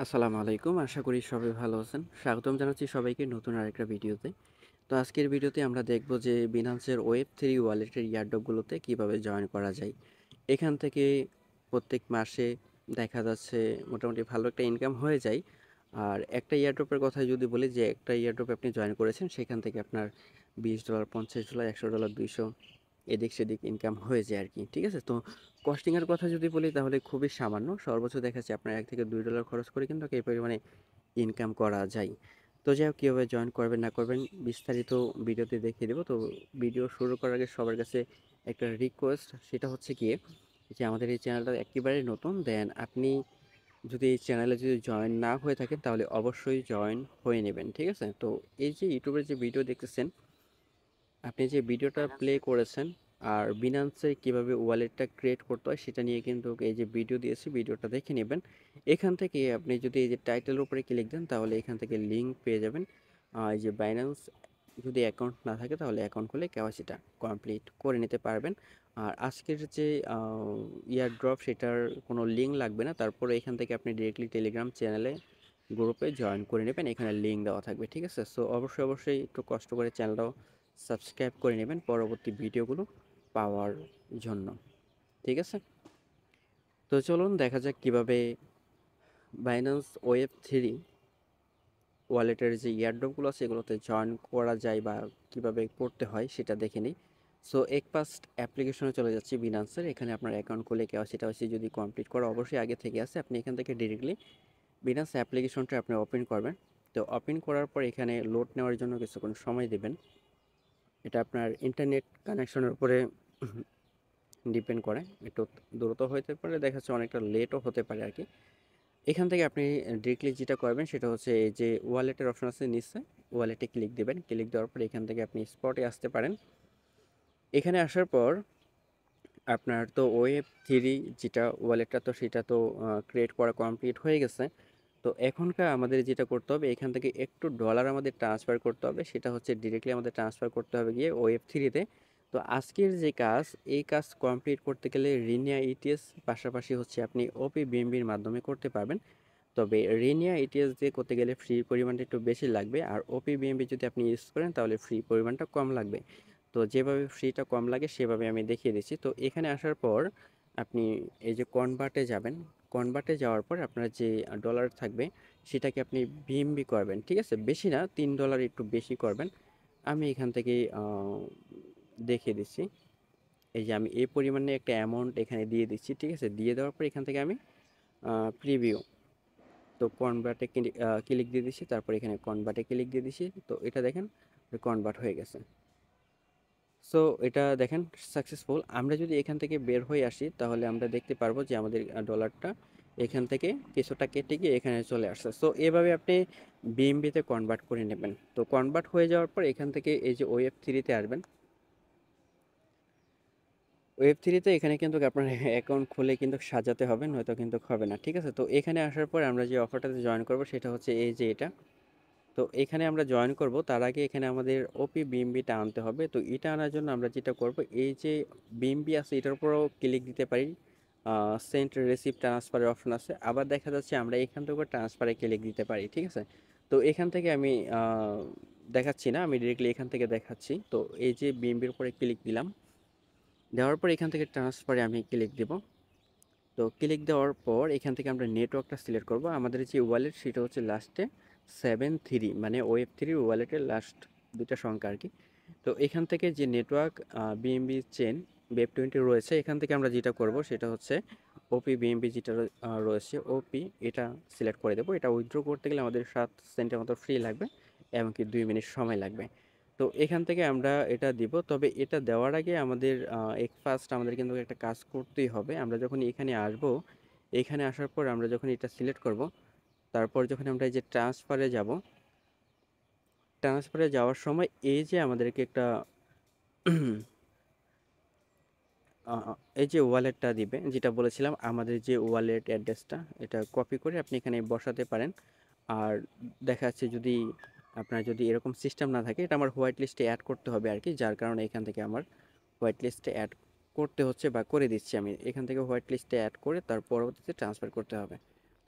আসসালামু আলাইকুম। আশা করি সবাই ভালো আছেন। স্বাগতম জানাচ্ছি সবাইকে নতুন আরেকটা ভিডিওতে। তো আজকের ভিডিওতে আমরা দেখব যে বিনান্সের Web3 ওয়ালেটের এয়ারড্রপগুলোতে কিভাবে জয়েন করা যায়। এখান থেকে প্রত্যেক মাসে দেখা যাচ্ছে মোটামুটি ভালো একটা ইনকাম হয়ে যায়। আর একটা এয়ারড্রপের কথা যদি বলি যে একটা এয়ারড্রপে আপনি জয়েন করেছেন সেখান থেকে আপনার $20, $50, $100, 200 এদিক সেদিক ইনকাম হয়ে যায় আরকি। ঠিক আছে? তো কস্টিংয়ের কথা যদি বলি তাহলে খুবই সামান্য। সর্বোচ্চ দেখা যাচ্ছে আপনার $1 থেকে $2 খরচ করে কিন্তু এই পরিমাণে ইনকাম করা যায়। তো যাই হোক কীভাবে জয়েন করবেন না করবেন বিস্তারিত ভিডিওতে দেখিয়ে দেবো। তো ভিডিও শুরু করার আগে সবার কাছে একটা রিকোয়েস্ট, সেটা হচ্ছে গিয়ে যে আমাদের এই চ্যানেলটা একেবারেই নতুন। দেন আপনি যদি এই চ্যানেলে যদি জয়েন না হয়ে থাকেন তাহলে অবশ্যই জয়েন হয়ে নেবেন। ঠিক আছে? তো এই যে ইউটিউবের যে ভিডিও দেখতেছেন, আপনি যে ভিডিওটা প্লে করেছেন আর বিনান্সে কিভাবে ওয়ালেটটা ক্রিয়েট করতে হয় সেটা নিয়ে কিন্তু এই যে ভিডিও দিয়েছি, ভিডিওটা দেখে নেবেন। এখান থেকে আপনি যদি এই যে টাইটেলের উপরে ক্লিক দেন তাহলে এখান থেকে লিঙ্ক পেয়ে যাবেন। এই যে বাইন্যান্স যদি অ্যাকাউন্ট না থাকে তাহলে অ্যাকাউন্ট খুলে কেওয়াইসিটা কমপ্লিট করে নিতে পারবেন। আর আজকের যে ইয়ারড্রপ সেটার কোনো লিঙ্ক লাগবে না। তারপরে এখান থেকে আপনি ডিরেক্টলি টেলিগ্রাম চ্যানেলে গ্রুপে জয়েন করে নেবেন। এখানে লিঙ্ক দেওয়া থাকবে। ঠিক আছে? সো অবশ্যই একটু কষ্ট করে চ্যানেলটাও সাবস্ক্রাইব করে নেবেন পরবর্তী ভিডিওগুলো পাওয়ার জন্য। ঠিক আছে? তো চলুন দেখা যাক কিভাবে বাইন্যান্স Web3 ওয়ালেটের যে এয়ারড্রপগুলো আছে এগুলোতে জয়েন করা যায় বা কিভাবে করতে হয় সেটা দেখে নিই। সো ফার্স্ট অ্যাপ্লিকেশনে চলে যাচ্ছি বিনান্সের। এখানে আপনার অ্যাকাউন্ট খুলে কেওয়াইসি যদি কমপ্লিট করা অবশ্যই আগে থেকে আছে, আপনি এখান থেকে ডিরেক্টলি বিনান্স অ্যাপ্লিকেশনটা আপনি ওপেন করবেন। তো ওপেন করার পর এখানে লোড নেওয়ার জন্য কিছুক্ষণ সময় দেবেন। এটা আপনার ইন্টারনেট কানেকশনের উপরে ডিপেন্ড করে। একটু দ্রুত হতে পারে, দেখা যাচ্ছে অনেকটা লেটও হতে পারে আরকি। এখান থেকে আপনি ডিরেক্টলি যেটা করবেন সেটা হচ্ছে এই যে ওয়ালেটের অপশন আছে নিচে, ওয়ালেটে ক্লিক দিবেন। ক্লিক দেওয়ার পর এখান থেকে আপনি স্পটে আসতে পারেন। এখানে আসার পর আপনার তো Web3 যেটা ওয়ালেটটা তো সেটা তো ক্রিয়েট করা কমপ্লিট হয়ে গেছে। তো এখনকার আমাদের যেটা করতে হবে এখান থেকে একটু ডলার আমাদের ট্রান্সফার করতে হবে, সেটা হচ্ছে ডিরেক্টলি আমাদের ট্রান্সফার করতে হবে গিয়ে Web3-তে। তো আজকের যে কাজ, এই কাজ কমপ্লিট করতে গেলে রিনিয়া ইটিএস পাশাপাশি হচ্ছে আপনি ওপি বিএমবির মাধ্যমে করতে পারবেন। তবে রিনিয়া ইটিএস দিয়ে করতে গেলে ফ্রি পরিমাণটা একটু বেশি লাগবে, আর ওপি বিএমবি যদি আপনি ইউজ করেন তাহলে ফ্রি পরিমাণটা কম লাগবে। তো যেভাবে ফ্রিটা কম লাগে সেভাবে আমি দেখিয়ে দিচ্ছি। তো এখানে আসার পর আপনি এই যে কনভার্টে যাবেন। কনভার্টে যাওয়ার পর আপনার যে ডলার থাকবে সেটাকে আপনি বিএমবি করবেন। ঠিক আছে? বেশি না, $3 একটু বেশি করবেন। আমি এখান থেকে দেখিয়ে দিচ্ছি। এই যে আমি এই পরিমাণে একটা অ্যামাউন্ট এখানে দিয়ে দিচ্ছি। ঠিক আছে? দিয়ে দেওয়ার পর এখান থেকে আমি প্রিভিউ, তো কনভার্টে ক্লিক দিয়ে দিচ্ছি। তারপর এখানে কনভার্টে ক্লিক দিয়ে দিচ্ছি। তো এটা দেখেন কনভার্ট হয়ে গেছে। সো এটা দেখেন সাকসেসফুল। আমরা যদি এখান থেকে বের হয়ে আসি তাহলে আমরা দেখতে পারবো যে আমাদের ডলারটা এখান থেকে কিছুটা কেটে গিয়ে এখানে চলে আসছে। সো এভাবে আপনি বিএমবিতে কনভার্ট করে নেবেন। তো কনভার্ট হয়ে যাওয়ার পর এখান থেকে এই যে Web3-তে আসবেন। Web3-তে এখানে কিন্তু আপনার অ্যাকাউন্ট খুলে কিন্তু সাজাতে হবে, নয়তো কিন্তু হবে না। ঠিক আছে? তো এখানে আসার পর আমরা যে অফারটাতে জয়েন করব সেটা হচ্ছে এই যে এটা। তো এখানে আমরা জয়েন করব, তার আগে এখানে আমাদের ওপি বিএমবিটা আনতে হবে। তো এটা আনার জন্য আমরা যেটা করব, এই যে বিএমবি আছে এটার উপরেও ক্লিক দিতে পারি। সেন্ড রিসিভ ট্রান্সফারের অপশন আছে। আবার দেখা যাচ্ছে আমরা এখান থেকে ট্রান্সফারে ক্লিক দিতে পারি। ঠিক আছে? তো এখান থেকে আমি দেখাচ্ছি না, আমি ডিরেক্টলি এখান থেকে দেখাচ্ছি। তো এই যে বিএমবির উপরে ক্লিক দিলাম। দেওয়ার পর এখান থেকে ট্রান্সফারে আমি ক্লিক দেব। তো ক্লিক দেওয়ার পর এখান থেকে আমরা নেটওয়ার্কটা সিলেক্ট করব। আমাদের যে ওয়ালেট সেটা হচ্ছে লাস্টে 73, মানে Web3 ওয়ালেটের লাস্ট দুইটা সংখ্যা আর কি। তো এখান থেকে যে নেটওয়ার্ক বিএমবি চেন Web20 রয়েছে, এখান থেকে আমরা যেটা করব সেটা হচ্ছে ওপি বিএমবি যেটা রয়েছে ওপি, এটা সিলেক্ট করে দেবো। এটা উইথড্র করতে গেলে আমাদের 7 সেন্টের মতো ফ্রি লাগবে, এমনকি 2 মিনিট সময় লাগবে। তো এখান থেকে আমরা এটা দিব। তবে এটা দেওয়ার আগে আমাদের ফার্স্ট আমাদের কিন্তু একটা কাজ করতেই হবে। আমরা যখন এখানে আসব, এখানে আসার পর আমরা যখন এটা সিলেক্ট করব, তারপর যখন আমরা এই যে ট্রান্সফারে যাব, ট্রান্সফারে যাওয়ার সময় এই যে আমাদেরকে একটা এই যে ওয়ালেটটা দিবে, যেটা বলেছিলাম আমাদের যে ওয়ালেট অ্যাড্রেসটা, এটা কপি করে আপনি এখানে বসাতে পারেন। আর দেখা যাচ্ছে যদি আপনার যদি এরকম সিস্টেম না থাকে, এটা আমার হোয়াইট লিস্টে অ্যাড করতে হবে আর কি, যার কারণে এখান থেকে আমার হোয়াইট লিস্টে অ্যাড করতে হচ্ছে বা করে দিচ্ছি আমি। এখান থেকে হোয়াইট লিস্টে অ্যাড করে তার পরবর্তীতে ট্রান্সফার করতে হবে।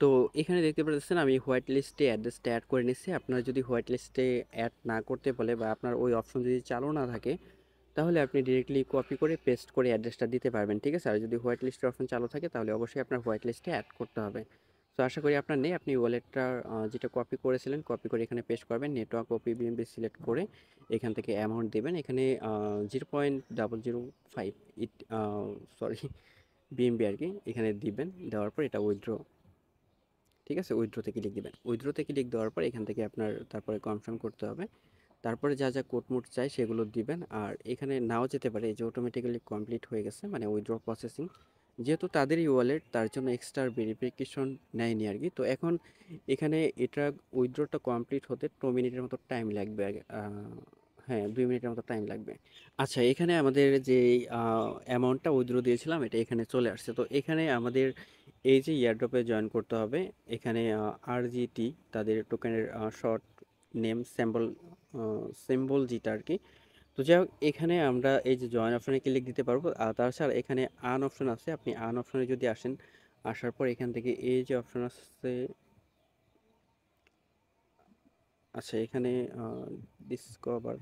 তো তো এখানে দেখতে পাচ্ছেন আমি হোয়াইট লিস্টে অ্যাড্রেসটা অ্যাড করে নিচ্ছি। আপনারা যদি হোয়াইট লিস্টে অ্যাড না করতে বলে বা আপনার ওই অপশন যদি চালু না থাকে, তাহলে আপনি ডিরেক্টলি কপি করে পেস্ট করে অ্যাড্রেসটা দিতে পারবেন, ঠিক আছে? আর যদি হোয়াইট লিস্টের অপশন চালু থাকে তাহলে অবশ্যই আপনার হোয়াইট লিস্টে অ্যাড করতে হবে। তো আশা করি আপনার নেই, আপনি ওয়ালেটটা যেটা কপি করেছিলেন কপি করে এখানে পেস্ট করবেন, নেটওয়ার্ক ওপি বিএমবি সিলেক্ট করে এখান থেকে অ্যামাউন্ট দেবেন। এখানে 0.005 ইট সরি বিএমবি আর কি, এখানে দিবেন। দেওয়ার পর এটা উইথড্র, ঠিক আছে? উইথড্রোতে ক্লিক দিবেন। উইথড্রোতে ক্লিক দেওয়ার পর এখান থেকে আপনার তারপরে কনফার্ম করতে হবে। তারপরে যা যা কোড মোড চাই সেগুলো দিবেন। আর এখানে নাও যেতে পারে, এই যে অটোমেটিক্যালি কমপ্লিট হয়ে গেছে মানে উইথড্র প্রসেসিং, যেহেতু তাদেরই ওয়ালেট তার জন্য এক্সট্রা ভেরিফিকেশন নেয়নি আর কি। তো এখন এখানে এটা উইথড্রটা কমপ্লিট হতে 2 মিনিটের মতো টাইম লাগবে হ্যাঁ 2 মিনিটের মতো টাইম লাগবে। আচ্ছা, এখানে আমাদের যে অ্যামাউন্টটা উইথড্র দিয়েছিলাম এটা এখানে চলে আসছে। তো এখানে আমাদের এই যে এয়ারড্রপে জয়েন করতে হবে, এখানে আরজিটি তাদের টোকেনের শর্ট নেম সিম্বল যেটা আর কি। তো যাই হোক, এখানে আমরা এই যে জয়েন অপশনে ক্লিক দিতে পারবো। আর তাছাড়া এখানে আর্ন অপশন আছে, আপনি আর্ন অপশনে যদি আসেন, আসার পর এখান থেকে এই যে অপশন আছে, আচ্ছা এখানে ডিসকভার,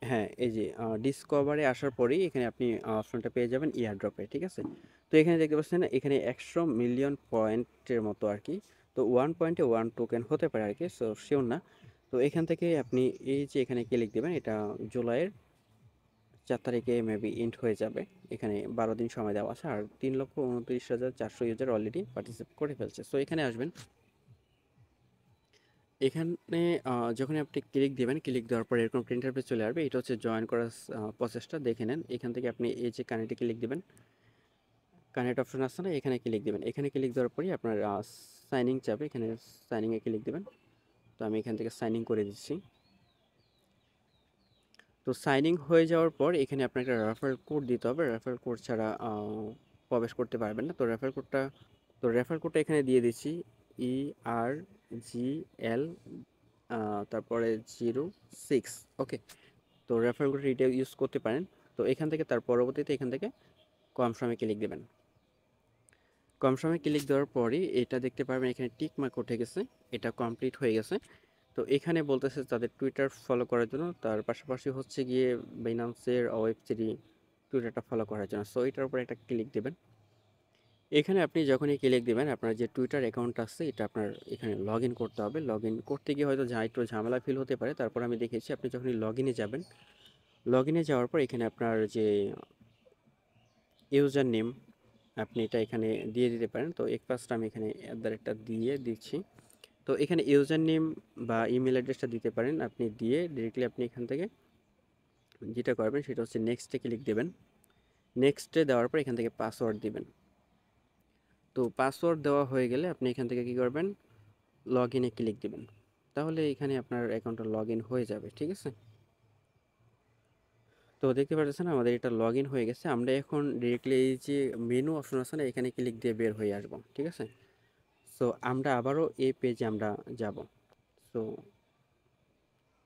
হ্যাঁ এই যে ডিসকভারে আসার পরেই এখানে আপনি অপশনটা পেয়ে যাবেন ইয়ারড্রপে, ঠিক আছে? তো এখানে দেখতে পাচ্ছেন এখানে 100 মিলিয়ন পয়েন্টের মতো আর কি। তো 1 পয়েন্টে 1 টোকেন হতে পারে আর কি, সো শিওর না। তো এখান থেকে আপনি এই যে এখানে ক্লিক দেবেন, এটা জুলাইয়ের 4 তারিখে মেবি এন্ড হয়ে যাবে। এখানে 12 দিন সময় দেওয়া আছে। আর 3,29,400 ইউজার অলরেডি পার্টিসিপেট করে ফেলছে। সো এখানে আসবেন, এখানে যখন আপনি ক্লিক দিবেন, ক্লিক দেওয়ার পর এরকম একটা ইন্টারফেস চলে আসবে। এটা হচ্ছে জয়েন করার প্রসেসটা দেখে নেন। এখান থেকে আপনি এই যে কানেক্টে ক্লিক দিবেন, কানেক্ট অপশন আসছে না, এখানে ক্লিক দিবেন। এখানে ক্লিক দেওয়ার পরেই আপনার সাইনিং চাবে, এখানে সাইনিংয়ে ক্লিক দিবেন। তো আমি এখান থেকে সাইনিং করে দিচ্ছি। তো সাইনিং হয়ে যাওয়ার পর এখানে আপনাকে রেফারেল কোড দিতে হবে। রেফারেল কোড ছাড়া প্রবেশ করতে পারবেন না। তো রেফারেল কোডটা এখানে দিয়ে দিচ্ছি, ERGL তারপরে 06, ওকে। তো রেফারেল কোড এটা ইউজ করতে পারেন। তো এখান থেকে তার পরবর্তীতে এখান থেকে কনফার্মে ক্লিক দেবেন। কনফার্মে ক্লিক দেওয়ার পরই এটা দেখতে পারবেন এখানে টিক মার্ক উঠে গেছে, এটা কমপ্লিট হয়ে গেছে। তো এখানে বলতেছে তাদের টুইটার ফলো করার জন্য, তার পাশাপাশি হচ্ছে গিয়ে বাইন্যান্সের ওয়েব3 টুইটারটা ফলো করার জন্য। সো এটার উপর একটা ক্লিক দেবেন। এখানে আপনি যখনই ক্লিক দেবেন আপনার যে টুইটার অ্যাকাউন্ট আছে এটা আপনার এখানে লগ ইন করতে হবে। লগ ইন করতে গিয়ে হয়তো একটু ঝামেলা ফিল হতে পারে, তারপর আমি দেখেছি আপনি যখনই লগ ইনে যাবেন, লগ ইনে যাওয়ার পর এখানে আপনার যে ইউজার নেম আপনি এটা এখানে দিয়ে দিতে পারেন। তো ফার্স্ট আমি এখানে একটা দিয়ে দিচ্ছি। তো এখানে ইউজার নেম বা ইমেল অ্যাড্রেসটা দিতে পারেন, আপনি দিয়ে ডিরেক্টলি আপনি এখান থেকে যেটা করবেন সেটা হচ্ছে নেক্সটে ক্লিক দেবেন। নেক্সটে দেওয়ার পর এখান থেকে পাসওয়ার্ড দিবেন। তো পাসওয়ার্ড দেওয়া হয়ে গেলে আপনি এখান থেকে কী করবেন, লগ ইনে ক্লিক দিবেন। তাহলে এখানে আপনার অ্যাকাউন্টটা লগ ইন হয়ে যাবে, ঠিক আছে? তো দেখতে পাচ্ছেন আমাদের এটা লগ ইন হয়ে গেছে। আমরা এখন ডিরেক্টলি এই যে মেনু অপশন আছে না, এখানে ক্লিক দিয়ে বের হয়ে আসবো, ঠিক আছে? সো আমরা আবারও এই পেজে আমরা যাব। সো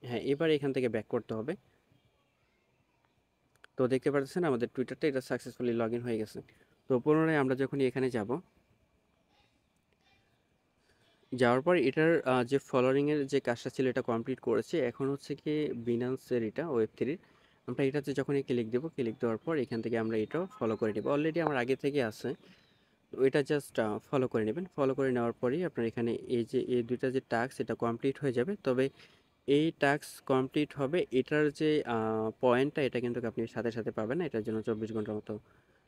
হ্যাঁ, এবার এখান থেকে ব্যাক করতে হবে। তো দেখতে পাচ্ছেন আমাদের টুইটারটা এটা সাকসেসফুলি লগ ইন হয়ে গেছে। তো পুনরায় আমরা যখনই এখানে যাব, যাওয়ার পর এটার যে ফলোয়িংয়ের যে কাজটা ছিল এটা কমপ্লিট করেছে। এখন হচ্ছে কি বিনান্সের এটা ওয়েব3 আমরা এটাতে যখনই ক্লিক দেবো, ক্লিক দেওয়ার পর এখান থেকে আমরা এটাও ফলো করে নেব। অলরেডি আমার আগে থেকে আছে, তো এটা জাস্ট ফলো করে নেবেন। ফলো করে নেওয়ার পরেই আপনার এখানে এই যে এই দুইটা যে টাস্ক এটা কমপ্লিট হয়ে যাবে। তবে এই টাস্ক কমপ্লিট হবে, এটার যে পয়েন্টটা এটা কিন্তু আপনি সাথে সাথে পাবেন না, এটার জন্য 24 ঘন্টার মতো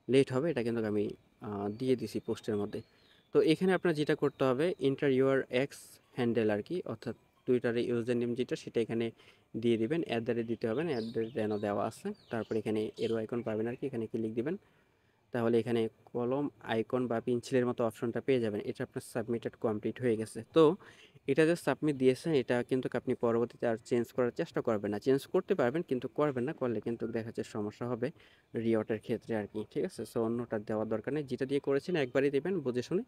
লেট হবে। এটা কিন্তু আমি দিয়ে দিছি পোস্টের মধ্যে। তো এখানে আপনার যেটা করতে হবে, এন্টার ইউর এক্স হ্যান্ডেল আর কি, অর্থাৎ টুইটারে ইউজার নেম যেটা সেটা এখানে দিয়ে দিবেন। দিতে হবে না, যেন দেওয়া আছে। তারপর এখানে এরো আইকন পাবেন আর কি, এখানে ক্লিক দিবেন। তাহলে এখানে কলম আইকন বা পেন্সিলের মতো অপশনটা পেয়ে যাবেন। এটা আপনার সাবমিটেড কমপ্লিট হয়ে গেছে। তো এটা যে সাবমিট দিয়েছেন এটা কিন্তু আপনি পরবর্তীতে আর চেঞ্জ করার চেষ্টা করবেন না। চেঞ্জ করতে পারবেন কিন্তু করবেন না, করলে কিন্তু দেখা যাচ্ছে সমস্যা হবে রিওয়ার্ডের ক্ষেত্রে আর কি, ঠিক আছে? সো অন্যটা দেওয়ার দরকার নেই, যেটা দিয়ে করেছেন একবারই দেবেন, বুঝে শুনে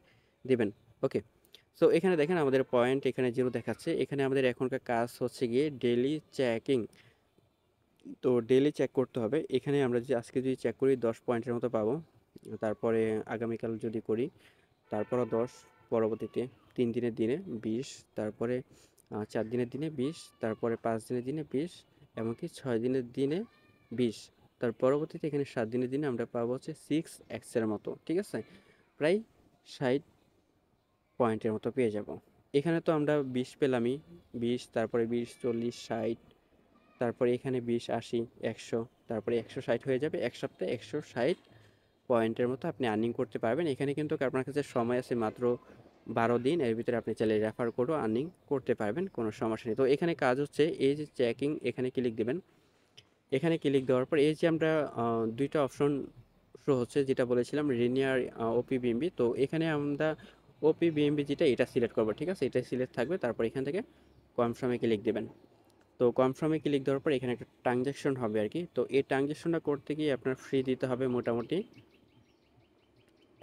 দেবেন, ওকে। সো এখানে দেখেন আমাদের পয়েন্ট এখানে 0 দেখাচ্ছে। এখানে আমাদের এখনকার কাজ হচ্ছে গিয়ে ডেইলি চেকিং। তো ডেইলি চেক করতে হবে। এখানে আমরা যদি আজকে যদি চেক করি 10 পয়েন্টের মতো পাবো। তারপরে আগামীকাল যদি করি তারপরও 10, পরবর্তীতে 3 দিনের দিনে 20, তারপরে 4 দিনের দিনে 20, তারপরে 5 দিনের দিনে 20, এমনকি 6 দিনের দিনে 20। তার পরবর্তীতে এখানে 7 দিনের দিনে আমরা পাবো হচ্ছে 6x এর মতো, ঠিক আছে, প্রায় 60 পয়েন্টের মতো পেয়ে যাব। এখানে তো আমরা 20 পেলামই, 20, তারপরে 20, 40, 60, তারপরে এখানে 20, 80, 100, তারপরে 160 হয়ে যাবে। এক সপ্তাহে 160 পয়েন্টের মতো আপনি আর্নিং করতে পারবেন। এখানে কিন্তু আপনার কাছে সময় আছে মাত্র 12 দিন, এর ভিতরে আপনি চাইলে রেফার করেও আর্নিং করতে পারবেন, কোনো সমস্যা নেই। তো এখানে কাজ হচ্ছে এই যে চেকিং, এখানে ক্লিক দেবেন। এখানে ক্লিক দেওয়ার পর এই যে আমরা দুইটা অপশন শো হচ্ছে, যেটা বলেছিলাম রিনিয়ার ওপি বিএমবি, তো এখানে আমরা ওপি বিএমবি যেটা এটা সিলেক্ট করবো, ঠিক আছে, এটা সিলেক্ট থাকবে। তারপর এখান থেকে কনফার্মে ক্লিক দেবেন। তো কনফার্মে ক্লিক দেওয়ার পর এখানে একটা ট্রানজ্যাকশন হবে আর কি। তো এই ট্রানজ্যাকশনটা করতে গিয়ে আপনার ফ্রি দিতে হবে মোটামুটি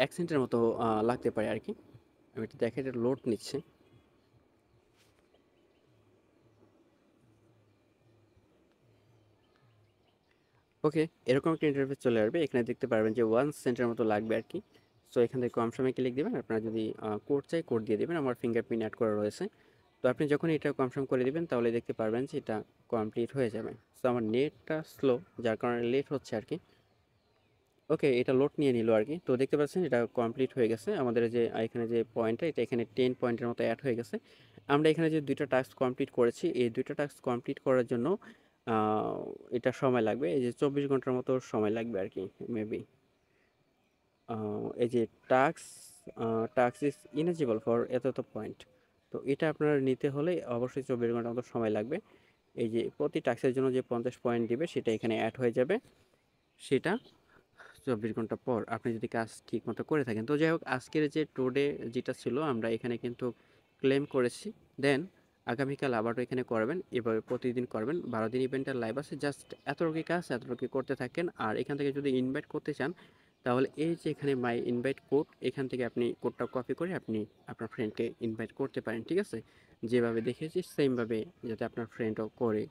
1 সেন্টের মতো লাগতে পারে আর কি। আমি এটা দেখে এটা লোড নিচ্ছে। ওকে, এরকম একটা ইন্টারফেস চলে আসবে। এখানে দেখতে পারবেন যে 1 সেন্টের মতো লাগবে আর কি। সো এখান থেকে কনফার্মে ক্লিক দেবেন। আপনারা যদি কোড চাই কোড দিয়ে দেবেন, আমার ফিঙ্গারপ্রিন্ট অ্যাড করা রয়েছে। তো আপনি যখন এটা কনফার্ম করে দিবেন তাহলে দেখতে পারবেন যে এটা কমপ্লিট হয়ে যাবে। সো আমার নেটটা স্লো, যার কারণে লেট হচ্ছে আর কি। ওকে, এটা লোড নিয়ে নিল আর কি। তো দেখতে পাচ্ছেন এটা কমপ্লিট হয়ে গেছে। আমাদের যে এখানে যে পয়েন্টটা, এটা এখানে 10 পয়েন্টের মতো অ্যাড হয়ে গেছে। আমরা এখানে যে দুইটা টাস্ক কমপ্লিট করেছি, এই দুইটা টাস্ক কমপ্লিট করার জন্য এটা সময় লাগবে, এই যে 24 ঘন্টার মতো সময় লাগবে আর কি মেবি। এই যে টাস্ক টাস্ক ইজ ইনেজিবল ফর এত পয়েন্ট, তো এটা আপনার নিতে হলে অবশ্যই 24 ঘন্টার মতো সময় লাগবে। এই যে প্রতি টাস্কের জন্য যে 50 পয়েন্ট দিবে সেটা এখানে অ্যাড হয়ে যাবে, সেটা 24 ঘন্টা পর আপনি যদি কাজ ঠিক মতো করে থাকেন। তো যাই হোক, আজকের যে টুডে যেটা ছিল আমরা এখানে কিন্তু ক্লেম করেছি। দেন আগামীকাল আবারও এখানে করবেন, এভাবে প্রতিদিন করবেন। 12 দিন ইভেন্টের লাইভ আছে, জাস্ট এতটুকু কাজ এতটুকু করতে থাকেন। আর এখান থেকে যদি ইনভাইট করতে চান তাহলে এই যে এখানে মাই ইনভাইট কোড, এখান থেকে আপনি কোডটা কপি করে আপনি আপনার ফ্রেন্ডকে ইনভাইট করতে পারেন, ঠিক আছে, যেভাবে দেখিয়েছি সেমভাবে যাতে আপনার ফ্রেন্ডও করে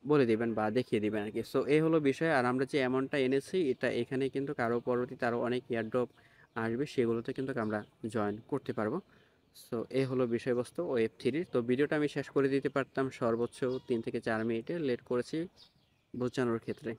বলে দিবেন বা দেখিয়ে দিবেন আর কি। সো এই হলো বিষয়। আর আমরা যে অ্যামাউন্টটা এনেছি এটা এখানে কিন্তু কারো পরবর্তীতে আরও অনেক এয়ারড্রপ আসবে, সেগুলোতে কিন্তু আমরা জয়েন করতে পারবো। সো এই হলো বিষয়বস্তু ওয়েব 3। তো ভিডিওটা আমি শেষ করে দিতে পারতাম সর্বোচ্চ 3 থেকে 4 মিনিটে, লেট করেছি বোঝানোর ক্ষেত্রে।